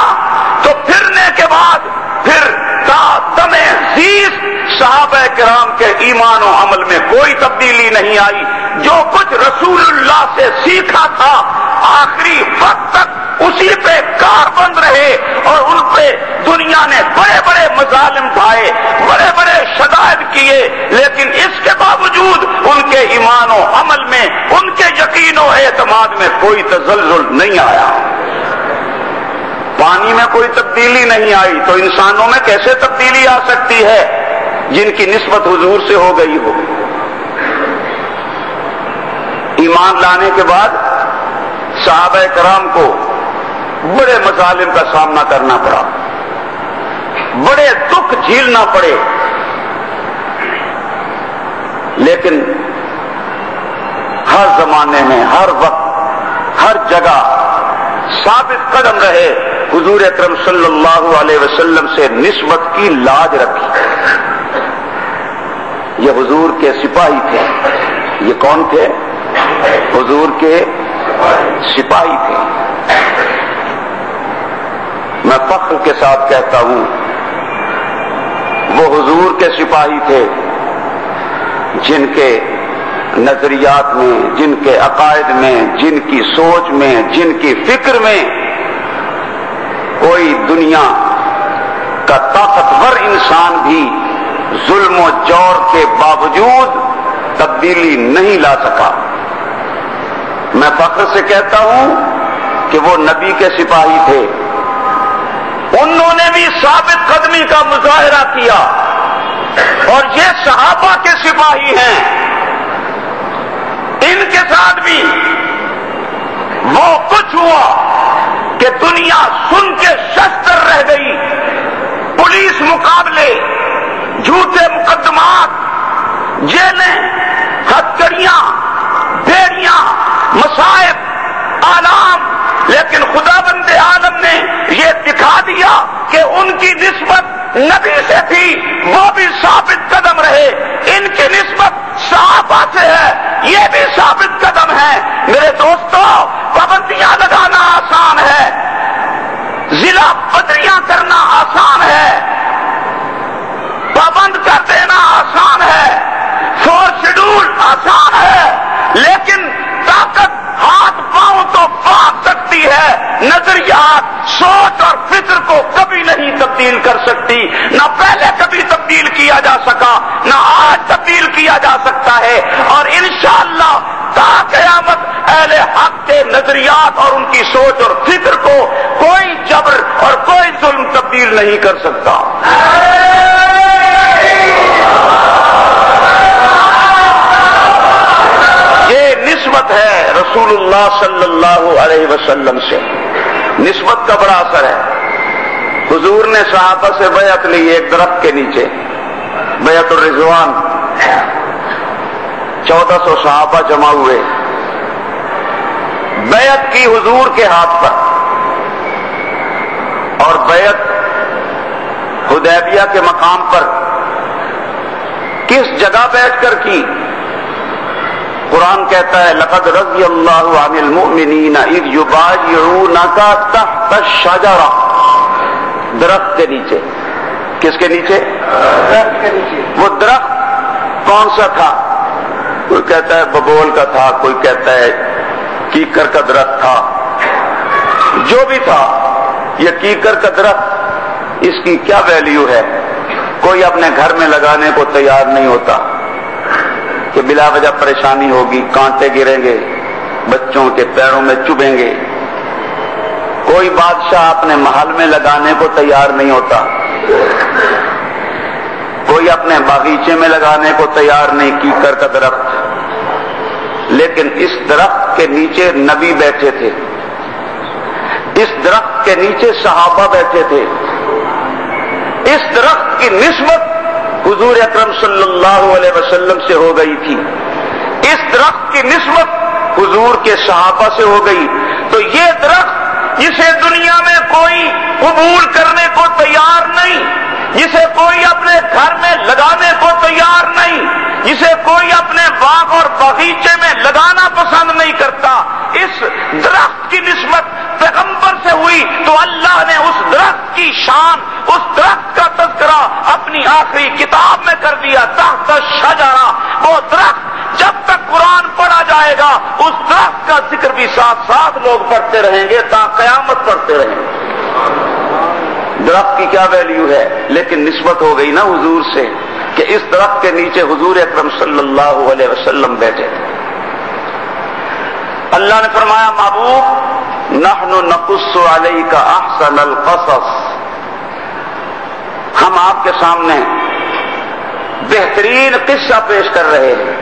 تو پھرنے کے بعد پھر تا دم زیست صحابہ کرام کے ایمان و عمل میں کوئی تبدیلی نہیں آئی. جو کچھ رسول اللہ سے سیکھا تھا آخری وقت تک اسی پہ کاربند رہے، اور ان پہ دنیا نے بڑے بڑے مظالم ڈھائے، بڑے بڑے شدائد کیے، لیکن اس کے باوجود ان کے ایمان و عمل میں، ان کے یقین و اعتماد میں کوئی تزلزل نہیں آیا. پانی میں کوئی تبدیلی نہیں آئی تو انسانوں میں کیسے تبدیلی آ سکتی ہے جن کی نسبت حضور سے ہو گئی ہو؟ ایمان لانے کے بعد صحابہ کرام کو بڑے مظالم کا سامنا کرنا پڑا، بڑے دکھ جھیلنا پڑے، لیکن ہر زمانے میں، ہر وقت، ہر جگہ ثابت قدم رہے. حضور اکرم صلی اللہ علیہ وسلم سے نسبت کی لاج رکھی. یہ حضور کے سپاہی تھے. یہ کون تھے؟ حضور کے سپاہی تھے. میں فخر کے ساتھ کہتا ہوں وہ حضور کے سپاہی تھے جن کے نظریات میں، جن کے عقائد میں، جن کی سوچ میں، جن کی فکر میں کوئی دنیا کا طاقتور انسان بھی ظلم و جور کے باوجود تبدیلی نہیں لا سکا. میں فخر سے کہتا ہوں کہ وہ نبی کے سپاہی تھے، انہوں نے بھی ثابت قدمی کا مظاہرہ کیا، اور یہ صحابہ کے سپاہی ہیں، ان کے ساتھ بھی وہ کچھ ہوا کہ دنیا سن کے شستر رہ گئی، پولیس مقابلے، جھوٹے مقدمات، جیلیں، ہتھکڑیاں، بیڑیاں، مصائب، آلام، لیکن خداوند عالم نے یہ دکھا دیا کہ ان کی نسبت نبی سے تھی، وہ بھی ثابت قدم رہے، ان کی نسبت صحابہ سے ہے، یہ بھی ثابت قدم ہے۔ میرے دوستو، پابندیاں لگانا آسان ہے، ضلع بدریاں کرنا آسان ہے، پابند کر دینا آسان ہے، 4 شیڈول آسان ہے، لیکن طاقت ہاتھ پاؤں تو پاک سکتی ہے، نظریات، سوچ اور فکر کو کبھی نہیں تبدیل کر سکتی، نہ پہلے کبھی تبدیل کیا جا سکا، نہ آج تبدیل کیا جا سکتا ہے، اور انشاءاللہ تا قیامت اہل حق کے نظریات اور ان کی سوچ اور فکر کو کوئی جبر اور کوئی ظلم تبدیل نہیں کر سکتا۔ یہ نسبت ہے رسول اللہ صلی اللہ علیہ وسلم سے، نسبت کا بڑا اثر ہے۔ حضور نے صحابہ سے بیعت لی ایک درخت کے نیچے، بیعت الرضوان، 1400 صحابہ جمع ہوئے، بیعت کی حضور کے ہاتھ پر، اور بیعت حدیبیہ کے مقام پر کس جگہ بیٹھ کر کی؟ قرآن کہتا ہے لقد رضی اللہ عن المؤمنین اذ یبایعونک تحت الشجرہ، درخت کے نیچے۔ کس کے نیچے؟ درخت کے نیچے۔ وہ درخت کون سا تھا؟ کوئی کہتا ہے ببول کا تھا، کوئی کہتا ہے کیکر کا درخت تھا، جو بھی تھا، یہ کیکر کا درخت، اس کی کیا ویلیو ہے؟ کوئی اپنے گھر میں لگانے کو تیار نہیں ہوتا کہ بلا وجہ پریشانی ہوگی، کانٹے گریں گے، بچوں کے پیروں میں چبھیں گے۔ کوئی بادشاہ اپنے محل میں لگانے کو تیار نہیں ہوتا، کوئی اپنے باغیچے میں لگانے کو تیار نہیں کیکر کا درخت، لیکن اس درخت کے نیچے نبی بیٹھے تھے، اس درخت کے نیچے صحابہ بیٹھے تھے، اس درخت کی نسبت حضور اکرم صلی اللہ علیہ وسلم سے ہو گئی تھی، اس درخت کی نسبت حضور کے صحابہ سے ہو گئی۔ تو یہ درخت جسے دنیا میں کوئی قبول کرنے کو تیار نہیں، جسے کوئی اپنے گھر میں لگانے کو تیار نہیں، جسے کوئی اپنے باغ اور باغیچے میں لگانا پسند نہیں کرتا، اس درخت کی نسبت پیغمبر سے ہوئی تو اللہ نے اس درخت کی شان، اس درخت کا تذکرہ اپنی آخری کتاب میں کر دیا، تحت الشجرہ۔ وہ درخت جب تک قرآن پڑھا جائے گا اس درخت کا ذکر بھی ساتھ ساتھ لوگ پڑھتے رہیں گے، تا قیامت پڑھتے رہیں گے۔ درخت کی کیا ویلیو ہے، لیکن نسبت ہو گئی نا حضور سے کہ اس درخت کے نیچے حضور اکرم صلی اللہ علیہ وسلم بیٹھے تھے۔ اللہ نے فرمایا محبوب نحن نقص علیک احسن القصص، ہم آپ کے سامنے بہترین قصہ پیش کر رہے ہیں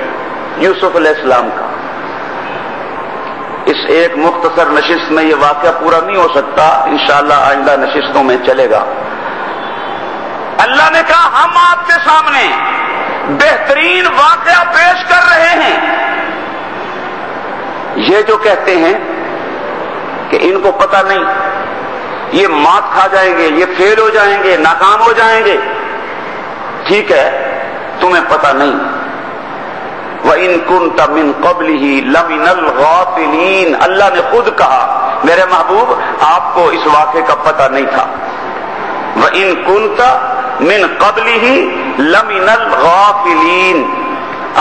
یوسف علیہ السلام کا۔ اس ایک مختصر نشست میں یہ واقعہ پورا نہیں ہو سکتا، انشاءاللہ آئندہ نشستوں میں چلے گا۔ اللہ نے کہا ہم آپ کے سامنے بہترین واقعہ پیش کر رہے ہیں۔ یہ جو کہتے ہیں کہ ان کو پتہ نہیں، یہ مات کھا جائیں گے، یہ فیل ہو جائیں گے، ناکام ہو جائیں گے، ٹھیک ہے، تمہیں پتہ نہیں۔ وَإِن كُنْتَ مِن قَبْلِهِ لَمِنَ الْغَافِلِينَ، اللہ نے خود کہا میرے محبوب آپ کو اس واقعے کا پتہ نہیں تھا۔ وَإِن كُنْتَ مِن قَبْلِهِ لَمِنَ الْغَافِلِينَ،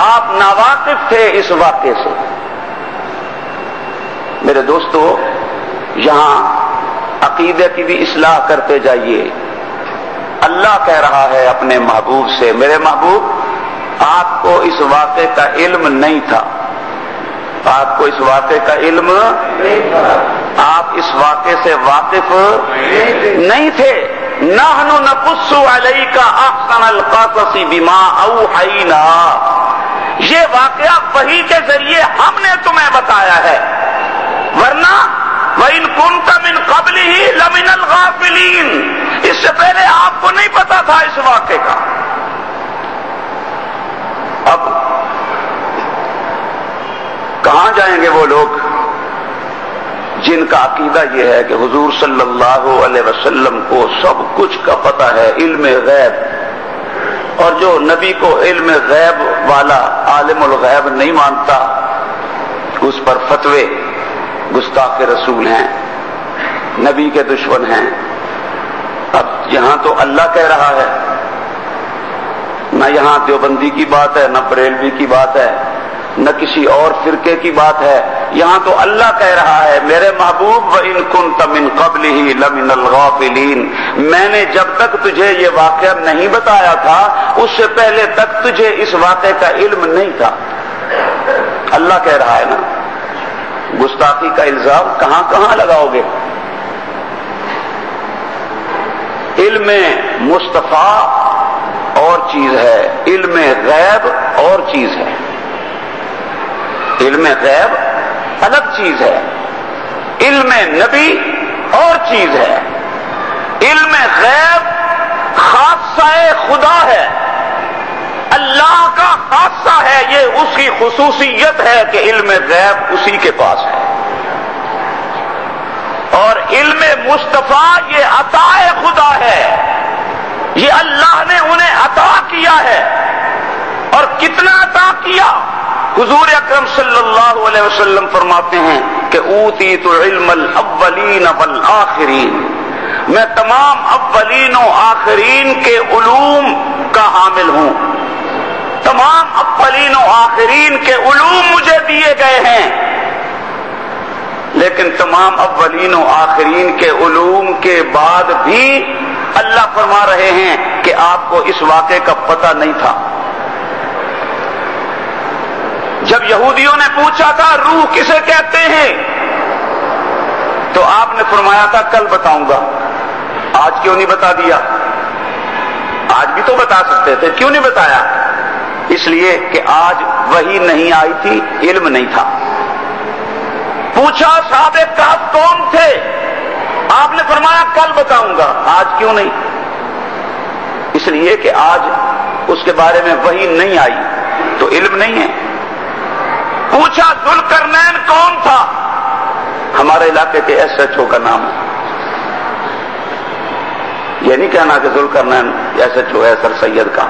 آپ ناواقف تھے اس واقعے سے۔ میرے دوستو، یہاں عقیدے کی بھی اصلاح کرتے جائیے۔ اللہ کہہ رہا ہے اپنے محبوب سے، میرے محبوب آپ کو اس واقعے کا علم نہیں تھا، آپ کو اس واقعے کا علم، آپ اس واقعے سے واقف نہیں تھے. نحن نقص علیک احسن القصص بما اوحینا، یہ واقعہ وحی کے ذریعے ہم نے تمہیں بتایا ہے، ورنہ وَإِن كُنتَ مِن قَبْلِهِ لَمِنَ الْغَافِلِينَ، اس سے پہلے آپ کو نہیں پتا تھا اس واقعے کا. اب کہاں جائیں گے وہ لوگ جن کا عقیدہ یہ ہے کہ حضور صلی اللہ علیہ وسلم کو سب کچھ کا پتہ ہے، علم غیب، اور جو نبی کو علم غیب والا عالم الغیب نہیں مانتا اس پر فتوے گستاخ رسول ہیں، نبی کے دشمن ہیں. اب یہاں تو اللہ کہہ رہا ہے، نہ یہاں دیوبندی کی بات ہے، نہ بریلوی کی بات ہے، نہ کسی اور فرقے کی بات ہے. یہاں تو اللہ کہہ رہا ہے میرے محبوب وَإِن كُنتَ مِن قَبْلِهِ لَمِنَ الْغَافِلِينَ، میں نے جب تک تجھے یہ واقعہ نہیں بتایا تھا اس سے پہلے تک تجھے اس واقعے کا علم نہیں تھا. اللہ کہہ رہا ہے نا. گستاخی کا الزام کہاں کہاں لگاؤ گے؟ علم مصطفیٰ اور چیز ہے، علم غیب اور چیز ہے. علم غیب الگ چیز ہے، علم نبی اور چیز ہے. علم غیب خاصہ خدا ہے، اللہ کا خاصہ ہے، یہ اس کی خصوصیت ہے کہ علم غیب اسی کے پاس ہے. اور علم مصطفیٰ یہ عطا خدا ہے، یہ اللہ نے انہیں عطا کیا ہے. اور کتنا عطا کیا؟ حضور اکرم صلی اللہ علیہ وسلم فرماتے ہیں کہ اوتیت علم الاولین والآخرین، میں تمام اولین و آخرین کے علوم کا حامل ہوں. تمام اولین و آخرین کے علوم مجھے دیے گئے ہیں، لیکن تمام اولین و آخرین کے علوم کے بعد بھی اللہ فرما رہے ہیں کہ آپ کو اس واقعے کا پتہ نہیں تھا. جب یہودیوں نے پوچھا تھا روح کسے کہتے ہیں تو آپ نے فرمایا تھا کل بتاؤں گا. آج کیوں نہیں بتا دیا؟ آج بھی تو بتا سکتے تھے، کیوں نہیں بتایا؟ اس لیے کہ آج وحی نہیں آئی تھی، علم نہیں تھا. پوچھا صحاب کہف کون تھے؟ آپ نے فرمایا کل بتاؤں گا. آج کیوں نہیں؟ اس لیے کہ آج اس کے بارے میں وحی نہیں آئی تو علم نہیں ہے. پوچھا ذوالقرنین کون تھا؟ ہمارے علاقے کے ایس ایچ او کا نام ہے. یہ نہیں کہنا کہ ذوالقرنین ایس ایچ او ہے سر سید کا،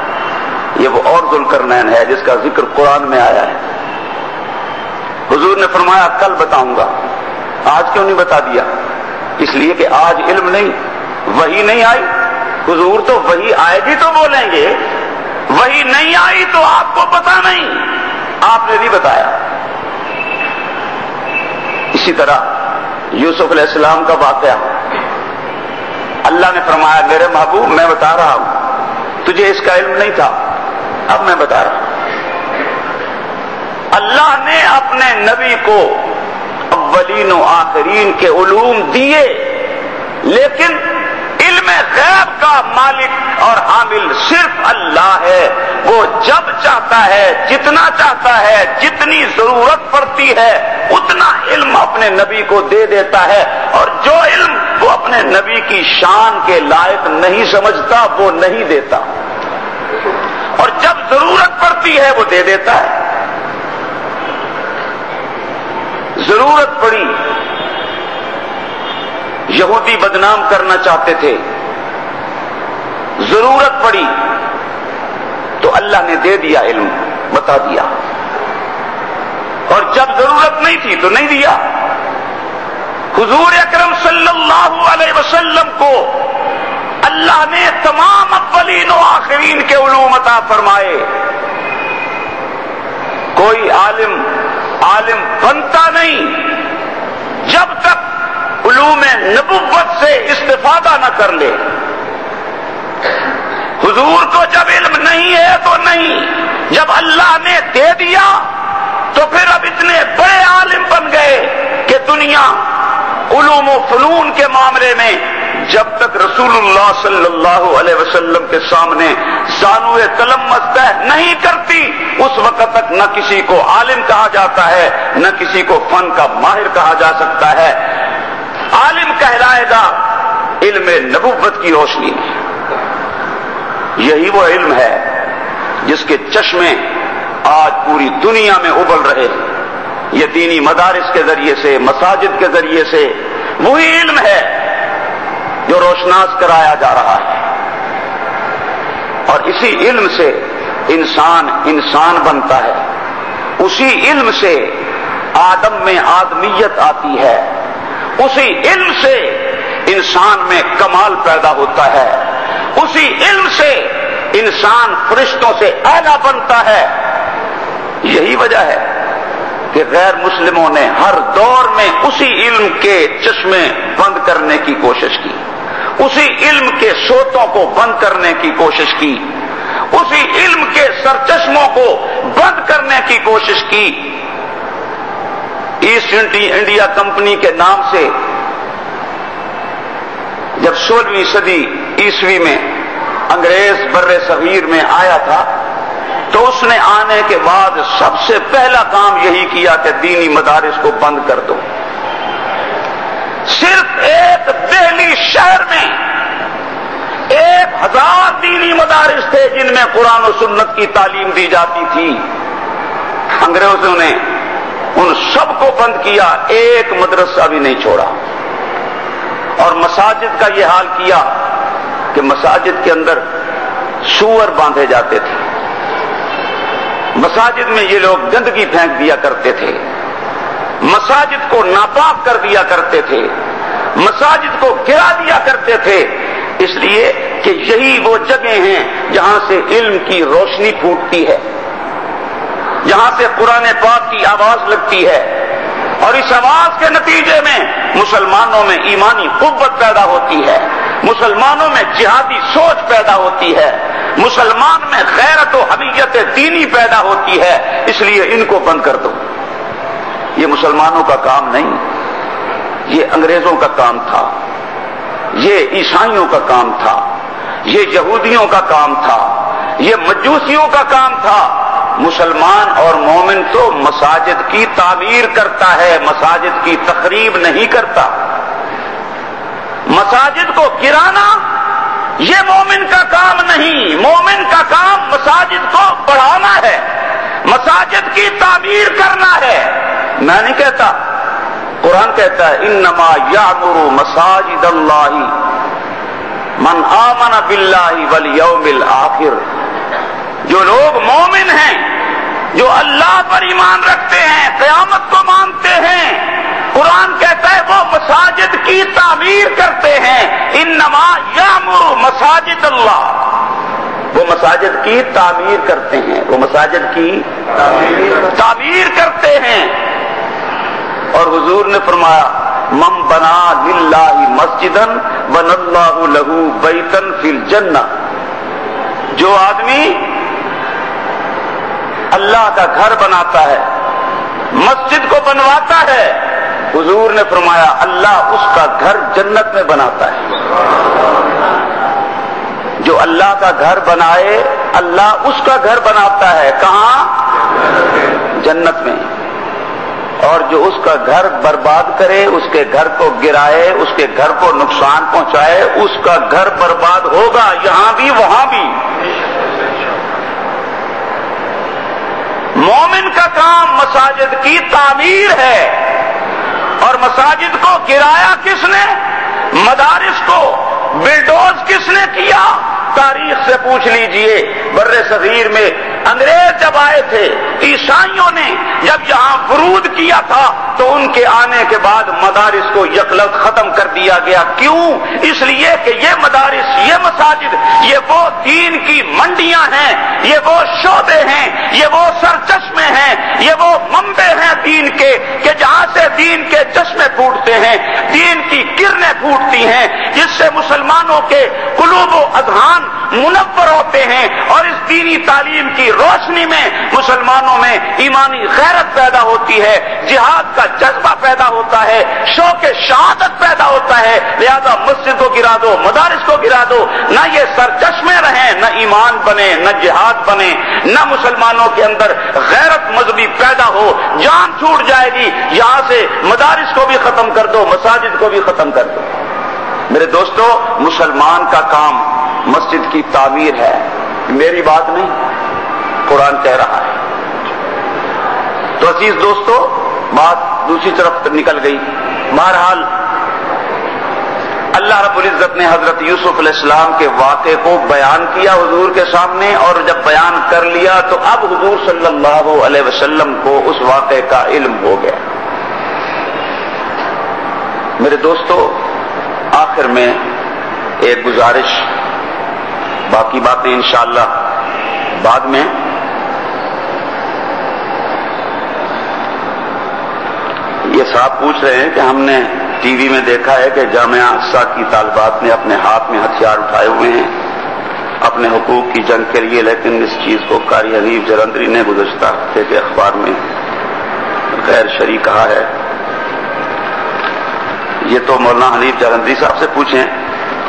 یہ وہ اور ذوالقرنین ہے جس کا ذکر قرآن میں آیا ہے. حضور نے فرمایا کل بتاؤں گا. آج کیوں نہیں بتا دیا؟ اس لیے کہ آج علم نہیں، وحی نہیں آئی. حضور تو وحی آئے گی تو بولیں گے، وحی نہیں آئی تو آپ کو پتا نہیں، آپ نے نہیں بتایا. اسی طرح یوسف علیہ السلام کا واقعہ، اللہ نے فرمایا میرے محبوب میں بتا رہا ہوں، تجھے اس کا علم نہیں تھا، اب میں بتا رہا ہوں. اللہ نے اپنے نبی کو اولین و آخرین کے علوم دیے، لیکن علم غیب کا مالک اور حامل صرف اللہ ہے. وہ جب چاہتا ہے، جتنا چاہتا ہے، جتنی ضرورت پڑتی ہے اتنا علم اپنے نبی کو دے دیتا ہے. اور جو علم وہ اپنے نبی کی شان کے لائق نہیں سمجھتا وہ نہیں دیتا، اور جب ضرورت پڑتی ہے وہ دے دیتا ہے. ضرورت پڑی، یہودی بدنام کرنا چاہتے تھے، ضرورت پڑی تو اللہ نے دے دیا علم، بتا دیا. اور جب ضرورت نہیں تھی تو نہیں دیا. حضور اکرم صلی اللہ علیہ وسلم کو اللہ نے تمام اولین و آخرین کے علوم عطا فرمائے. کوئی عالم بنتا نہیں جب تک علوم نبوت سے استفادہ نہ کر لے. حضور کو جب علم نہیں ہے تو نہیں، جب اللہ نے دے دیا تو پھر اب اتنے بڑے عالم بن گئے کہ دنیا علوم و فنون کے معاملے میں جب تک رسول اللہ صلی اللہ علیہ وسلم کے سامنے زانوئے قلم مستہ نہیں کرتی اس وقت تک نہ کسی کو عالم کہا جاتا ہے نہ کسی کو فن کا ماہر کہا جا سکتا ہے. عالم کہلائے گا علم نبوت کی روشنی میں. یہی وہ علم ہے جس کے چشمے آج پوری دنیا میں ابل رہے ہیں. یہ دینی مدارس کے ذریعے سے مساجد کے ذریعے سے وہی علم ہے جو روشناس کرایا جا رہا ہے. اور اسی علم سے انسان بنتا ہے. اسی علم سے آدم میں آدمیت آتی ہے. اسی علم سے انسان میں کمال پیدا ہوتا ہے. اسی علم سے انسان فرشتوں سے اعلیٰ بنتا ہے. یہی وجہ ہے کہ غیر مسلموں نے ہر دور میں اسی علم کے چشمے بند کرنے کی کوشش کی, اسی علم کے سوتوں کو بند کرنے کی کوشش کی, اسی علم کے سرچشموں کو بند کرنے کی کوشش کی. ایسٹ انڈیا کمپنی کے نام سے جب 16ویں صدی عیسوی میں انگریز بر صغیر میں آیا تھا تو اس نے آنے کے بعد سب سے پہلا کام یہی کیا کہ دینی مدارس کو بند کر دو. صرف ایک دہلی شہر میں 1000 دینی مدارس تھے جن میں قرآن و سنت کی تعلیم دی جاتی تھی. انگریزوں نے ان سب کو بند کیا, ایک مدرسہ بھی نہیں چھوڑا. اور مساجد کا یہ حال کیا کہ مساجد کے اندر سور باندھے جاتے تھے. مساجد میں یہ لوگ گندگی پھینک دیا کرتے تھے, مساجد کو ناپاک کر دیا کرتے تھے, مساجد کو گرا دیا کرتے تھے. اس لیے کہ یہی وہ جگہ ہیں جہاں سے علم کی روشنی پھوٹتی ہے, جہاں سے قرآن پاک کی آواز لگتی ہے. اور اس آواز کے نتیجے میں مسلمانوں میں ایمانی قوت پیدا ہوتی ہے, مسلمانوں میں جہادی سوچ پیدا ہوتی ہے, مسلمان میں غیرت و حمیت دینی پیدا ہوتی ہے. اس لیے ان کو بند کر دو. یہ مسلمانوں کا کام نہیں, یہ انگریزوں کا کام تھا, یہ عیسائیوں کا کام تھا, یہ یہودیوں کا کام تھا, یہ مجوسیوں کا کام تھا. مسلمان اور مومن تو مساجد کی تعمیر کرتا ہے, مساجد کی تخریب نہیں کرتا. مساجد کو گرانا یہ مومن کا کام نہیں, مومن کا کام مساجد کو بڑھانا ہے, مساجد کی تعمیر کرنا ہے. میں نہیں کہتا, قرآن کہتا ہے انما یعمر مساجد اللہ من آمن باللہ والیوم الآخر. جو لوگ مومن ہیں, جو اللہ پر ایمان رکھتے ہیں, قیامت کو مانتے ہیں, قرآن کہتا ہے وہ مساجد کی تعمیر کرتے ہیں. انما یعمر مساجد اللہ, وہ مساجد کی تعمیر کرتے ہیں, وہ مساجد کی تعمیر کرتے ہیں. اور حضور نے فرمایا من بنا للہ مسجدا بنى اللہ لہ بیتا فی الجنہ. جو آدمی اللہ کا گھر بناتا ہے, مسجد کو بنواتا ہے, حضور نے فرمایا اللہ اس کا گھر جنت میں بناتا ہے. جو اللہ کا گھر بنائے اللہ اس کا گھر بناتا ہے. کہاں؟ جنت میں. اور جو اس کا گھر برباد کرے, اس کے گھر کو گرائے, اس کے گھر کو نقصان پہنچائے, اس کا گھر برباد ہوگا, یہاں بھی وہاں بھی. مومن کا کام مساجد کی تعمیر ہے. اور مساجد کو گرایا کس نے؟ مدارس کو بلڈوز کس نے کیا؟ تاریخ سے پوچھ لیجئے. بر صغیر میں انگریز جب آئے تھے, عیسائیوں نے جب یہاں فرود کیا تھا تو ان کے آنے کے بعد مدارس کو یکلخت ختم کر دیا گیا. کیوں؟ اس لیے کہ یہ مدارس, یہ مساجد, یہ وہ دین کی منڈیاں ہیں, یہ وہ شعبے ہیں, یہ وہ سرچشمے ہیں, یہ وہ منبع ہیں دین کے کہ جہاں سے دین کے چشمے پھوٹتے ہیں, دین کی کرنیں پھوٹتی ہیں, جس سے مسلمانوں کے قلوب و اذہان منور ہوتے ہیں، اور اس دینی تعلیم کی روشنی میں مسلمانوں میں ایمانی غیرت پیدا ہوتی ہے، جہاد کا جذبہ پیدا ہوتا ہے، شوق شہادت پیدا ہوتا ہے۔ لہذا مسجد کو گرا دو، مدارس کو گرا دو، نہ یہ سرچشمے رہیں، نہ ایمان بنے، نہ جہاد بنے، نہ مسلمانوں کے اندر غیرت مذہبی پیدا ہو، جان چھوٹ جائے گی۔ یہاں سے مدارس کو بھی ختم کر دو، مساجد کو بھی ختم کر دو۔ میرے دوستو، مسلمان کا کام مسجد کی تعمیر ہے، میری بات نہیں، قرآن کہہ رہا ہے۔ تو عزیز دوستو، بات دوسری طرف نکل گئی۔ بہرحال اللہ رب العزت نے حضرت یوسف علیہ السلام کے واقعے کو بیان کیا حضور کے سامنے، اور جب بیان کر لیا تو اب حضور صلی اللہ علیہ وسلم کو اس واقعے کا علم ہو گیا۔ میرے دوستو، آخر میں ایک گزارش، باقی باتیں انشاءاللہ بعد میں۔ یہ صاحب پوچھ رہے ہیں کہ ہم نے ٹی وی میں دیکھا ہے کہ جامعہ اقصیٰ کی طالبات نے اپنے ہاتھ میں ہتھیار اٹھائے ہوئے ہیں اپنے حقوق کی جنگ کے لیے، لیکن اس چیز کو قاری حنیف جلندری نے گزشتہ ہفتے کے اخبار میں غیر شرعی کہا ہے۔ یہ تو مولانا حنیف جلندری صاحب سے پوچھیں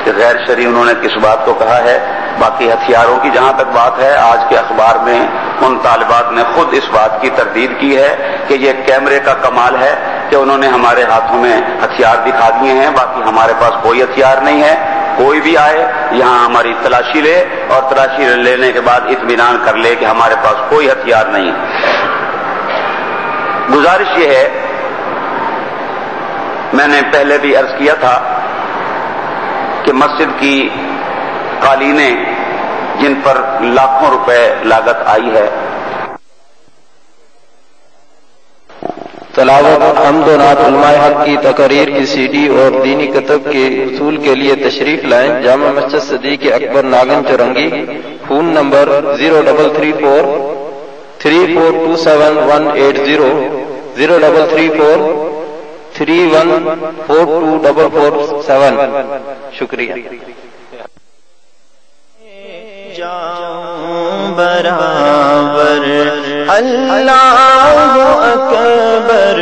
کہ غیر شرعی انہوں نے کس بات کو کہا ہے۔ باقی ہتھیاروں کی جہاں تک بات ہے، آج کے اخبار میں ان طالبات نے خود اس بات کی تردید کی ہے کہ یہ کیمرے کا کمال ہے کہ انہوں نے ہمارے ہاتھوں میں ہتھیار دکھا دیے ہیں، باقی ہمارے پاس کوئی ہتھیار نہیں ہے۔ کوئی بھی آئے یہاں ہماری تلاشی لے، اور تلاشی لینے کے بعد اطمینان کر لے کہ ہمارے پاس کوئی ہتھیار نہیں ہے۔ گزارش یہ ہے، میں نے پہلے بھی عرض کیا تھا کہ مسجد کی قالینیں جن پر لاکھوں روپے لاگت آئی ہے، تلاوت حمد و نعت علماء حق کی تقاریر کی سی ڈی اور دینی کتب کے حصول کے لیے تشریف لائیں جامع مسجد صدیق اکبر ناگن چورنگی، فون نمبر 0334 3427 180 0334 31424447۔ شکریہ۔ برابر اللہ اکبر